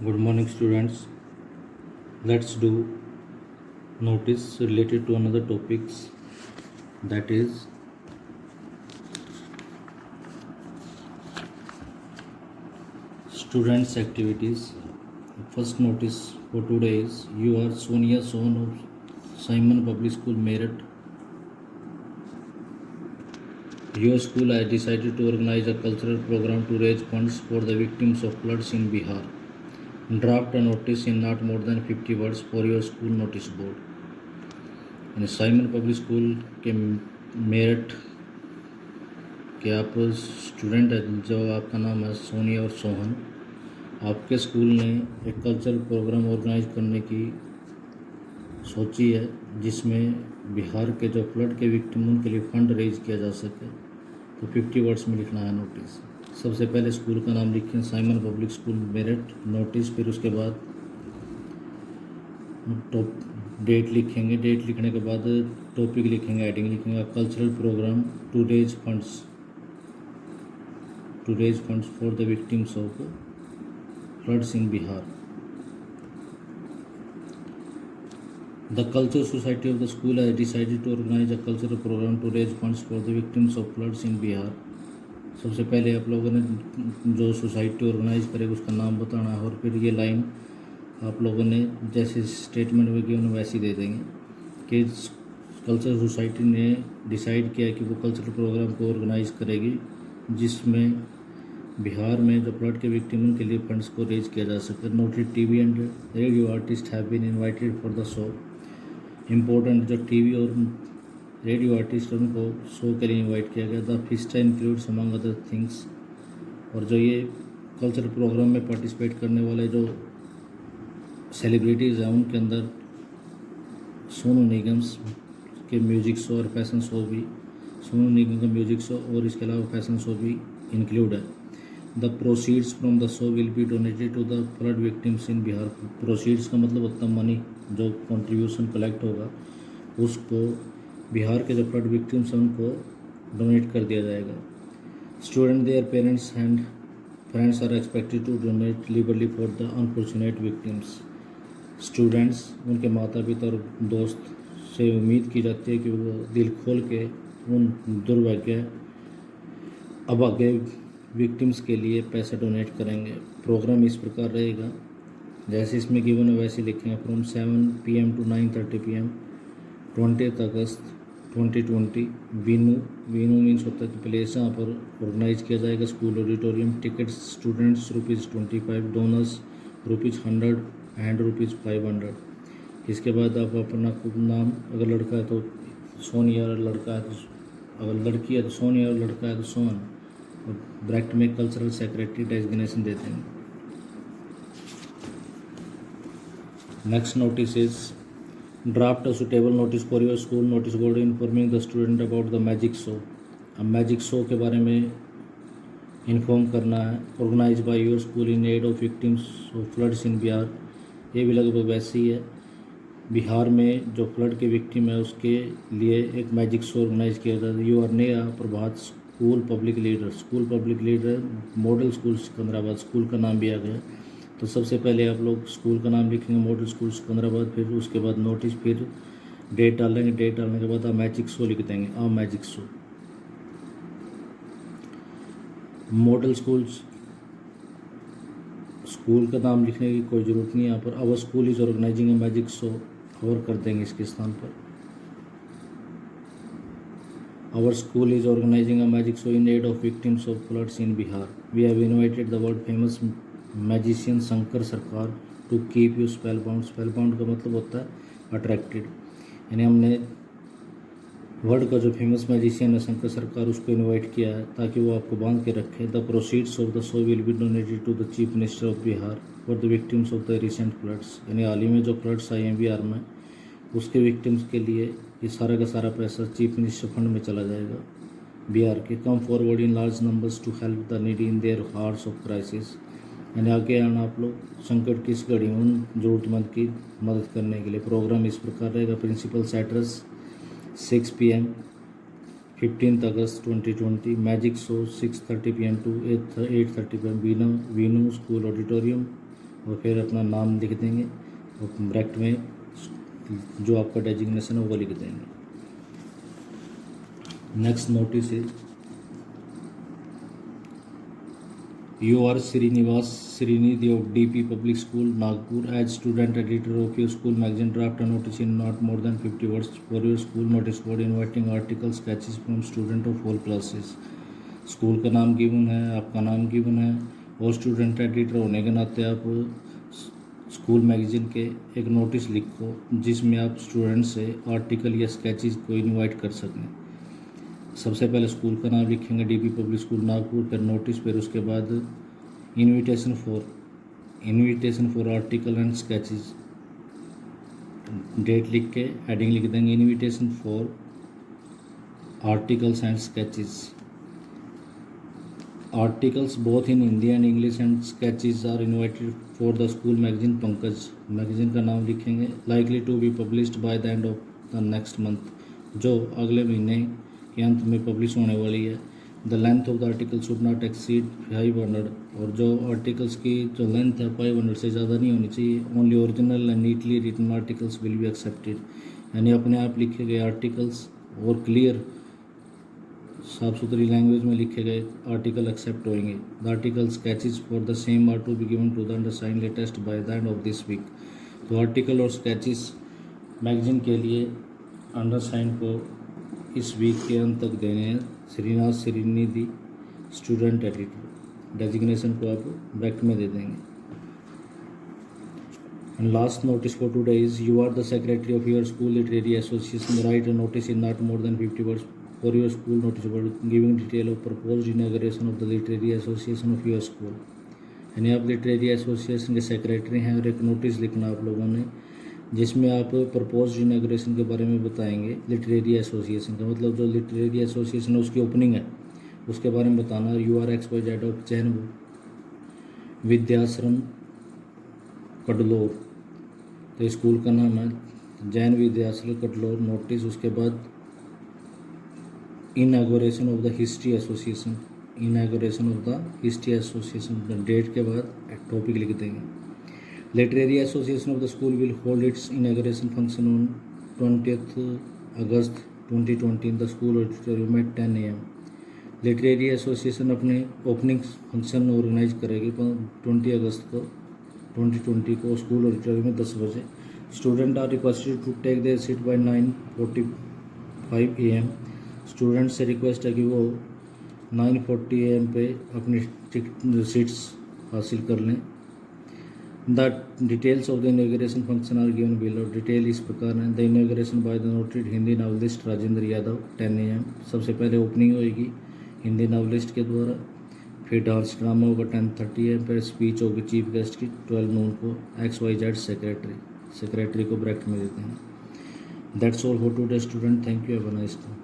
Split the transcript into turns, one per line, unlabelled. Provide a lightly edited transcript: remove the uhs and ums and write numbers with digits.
Good morning, students. Let's do notice related to another topics, that is students' activities. First notice for today is you are Sonia Sohn of Simon Public School, Meerut. Your school has decided to organize a cultural program to raise funds for the victims of floods in Bihar. Draft a notice in not more than 50 words for your school notice board. In Simon public school के मेरठ के आप student हैं, जो आपका नाम है सोनिया और सोहन। आपके स्कूल ने एक कल्चरल प्रोग्राम ऑर्गेनाइज करने की सोची है, जिसमें बिहार के जो फ्लड के विक्टिम उनके लिए फंड रेज किया जा सके। तो 50 वर्ड्स में लिखना है नोटिस। सबसे पहले स्कूल का नाम लिखें, Simon public school Meerut, notice. फिर उसके बाद टॉप डेट लिखेंगे। डेट लिखने के बाद टॉपिक लिखेंगे, हेडिंग लिखेंगे cultural programme to raise funds for the victims of floods in Bihar. The cultural society of the school has decided to organise a cultural programme to raise funds for the victims of floods in Bihar. सबसे पहले आप लोगों ने जो society organise करेगा उसका नाम बताना है, और फिर ये लाइन आप लोगों ने जैसे स्टेटमेंट में की उन्हें वैसे दे देंगे कि कल्चरल सोसाइटी ने डिसाइड किया कि वो कल्चरल प्रोग्राम को ऑर्गेनाइज करेगी, जिसमें बिहार में जो फ्लड के विक्टिम उनके लिए फंड्स को रेज किया जा सके। Noted TV and radio artist have been invited for the show. Important जो टीवी और रेडियो आर्टिस्ट उनको शो के लिए इन्वाइट किया गया। The fiesta includes among other things. और जो ये कल्चरल प्रोग्राम में पार्टिसिपेट करने वाले जो सेलिब्रिटीज़ हैं, उनके अंदर सोनू निगम के म्यूज़िक शो और फैशन शो भी, सोनू निगम का म्यूज़िक शो और इसके अलावा फैशन शो भी इंक्लूड है। The proceeds from the show will be donated to the flood victims in Bihar. Proceeds का मतलब होता है मनी, जो कंट्रीब्यूशन कलेक्ट होगा उसको बिहार के जो फ्लड विक्टिम्स हैं उनको डोनेट कर दिया जाएगा। Student their parents and friends are expected to donate liberally for the unfortunate victims. Students, उनके माता पिता और दोस्त से उम्मीद की जाती है कि वो दिल खोल के उन दुर्भाग्य अभागे विक्टिम्स के लिए पैसा डोनेट करेंगे। प्रोग्राम इस प्रकार रहेगा जैसे इसमें गिवन है वैसे लिखेंगे। फ्रॉम 7 PM to 9:30 PM 20 अगस्त 2020 वीनू मीन्स होता है कि प्लेस जहाँ पर ऑर्गेनाइज किया जाएगा school auditorium. Tickets students ₹25, donors ₹100 and ₹500। इसके बाद आप अपना नाम, अगर लड़का है तो सोनिया, अगर लड़का है तो, अगर लड़की है तो सोनिया, और लड़का है तो सोहन, और ब्रैकेट में कल्चरल सेक्रेटरी डेजिग्नेशन देते हैं। Next notice is draft a suitable notice for your school notice board informing the student about the magic show. अब मैजिक शो के बारे में इन्फॉर्म करना है। Organise by your school in aid of victims of floods in Bihar. ये भी लगभग वैसे ही है। बिहार में जो फ्लड के विक्टिम है उसके लिए एक मैजिक शो ऑर्गेनाइज किया जाता है। You are Neha Prabhat school public leader model school Secunderabad, स्कूल का नाम भी आ गया। तो सबसे पहले आप लोग स्कूल का नाम लिखेंगे, मॉडल स्कूल सिकंदराबाद, फिर उसके बाद नोटिस, फिर डेट डालेंगे। डेट डालने के बाद आप मैजिक शो लिख देंगे, आ मैजिक शो। मॉडल स्कूल का नाम लिखने की कोई ज़रूरत नहीं है यहाँ पर। Our school is organising a magic show, और कर देंगे इसके स्थान पर। Our school is organising a magic show in aid of victims of floods in Bihar. We have invited the world famous magician Shankar Sarkar to keep you spellbound. Spellbound का मतलब होता है अट्रैक्टेड, यानी हमने वर्ल्ड का जो फेमस मैजिशियन है शंकर सरकार, उसको इनवाइट किया है ताकि वो आपको बांध के रखे। The proceeds of the show will be donated to the chief minister of Bihar for the victims of the recent floods. यानी हाल ही में जो फ्लड्स आए हैं बिहार में, उसके विक्टिम्स के लिए ये सारा का सारा पैसा चीफ मिनिस्टर फंड में चला जाएगा बिहार के। Come forward in large numbers to help the needy in their hours of crisis. यानी आगे आना आप लोग संकट की इस घड़ी में उन जरूरतमंद की मदद करने के लिए। प्रोग्राम इस प्रकार रहेगा। प्रिंसिपल्स एड्रेस 6 PM 15 अगस्त 2020। Magic show 6:30 PM to 8:30 PM venue school auditorium और फिर अपना नाम लिख देंगे और ब्रैकेट में जो आपका डेजिग्नेशन है वो लिख देंगे। नेक्स्ट नोटिस है You are Srinivas Srinidhi of DP Public School, Nagpur. As student editor of your school magazine, draft a notice in not more than 50 words for your school notice board inviting articles, sketches from student of all classes. School का नाम given है, आपका नाम given है और student editor होने के नाते आप स्कूल मैगजीन के एक नोटिस लिखो जिसमें आप स्टूडेंट से आर्टिकल या स्केचेस को इनवाइट कर सकें। सबसे पहले स्कूल का नाम लिखेंगे डीपी पब्लिक स्कूल नागपुर, फिर नोटिस, फिर उसके बाद invitation for article and sketches, date लिख के हेडिंग लिख देंगे invitation for articles and sketches. Articles both in Hindi and English and sketches are invited for the school magazine Pankaj. Magazine का नाम लिखेंगे likely to be published by the end of the next month, जो अगले महीने के अंत में पब्लिश होने वाली है। The length of the article should not exceed 500, और जो आर्टिकल्स की जो लेंथ है 500 से ज़्यादा नहीं होनी चाहिए। Only original and neatly written articles will be accepted, यानी अपने आप लिखे गए आर्टिकल्स और क्लियर साफ सुथरी लैंग्वेज में लिखे गए आर्टिकल एक्सेप्ट होंगे। The article sketches for the same are to be given to the undersign latest by the end of this week. तो आर्टिकल और स्केचेस मैगजीन के लिए अंडरसाइन को इस वीक के अंत तक देने हैं। Srinivas Srinidhi student editor, designation को आप ब्रैकेट में दे देंगे। And last notice for today is you are the secretary of your school literary association, write a notice in not more than 50 words for your school notice board giving detail of proposed inauguration of the literary association of your school. यानी आप literary association के secretary हैं और एक notice लिखना आप लोगों ने जिसमें आप प्रपोज्ड इनॉग्रेशन के बारे में बताएंगे। लिटरेरी एसोसिएशन का मतलब जो लिटरेरी एसोसिएशन है उसकी ओपनिंग है उसके बारे में बताना। You are XYZ of Jain Vidyashram Cuddalore, तो स्कूल का नाम है जैन विद्याश्रम कडलोर। नोटिस, उसके बाद inauguration of the history association, inauguration of the history association, date के बाद टॉपिक लिख देंगे। Literary association of the school will hold its inauguration function on 20th अगस्त 2020 in the school auditorium at 10 AM। Literary association अपने opening function organise करेगी 20 अगस्त को 2020 को school auditorium में 10 बजे। Student are requested to take their seat by 9:45 AM। स्टूडेंट से request है कि वो 9:40 AM पे अपनी सीट्स हासिल कर लें। The details of the inauguration function are given below. Detail इस प्रकार है। The inauguration by the noted Hindi novelist Rajendra Yadav 10 AM। सबसे पहले ओपनिंग होगी हिंदी नॉवलिस्ट के द्वारा, फिर डांस ड्रामा होगा 10:30 AM, फिर स्पीच होगी चीफ गेस्ट की 12 noon को। XYZ सेक्रेटरी को ब्रैकेट में देते हैं। That's all for today student, thank you, have a nice day.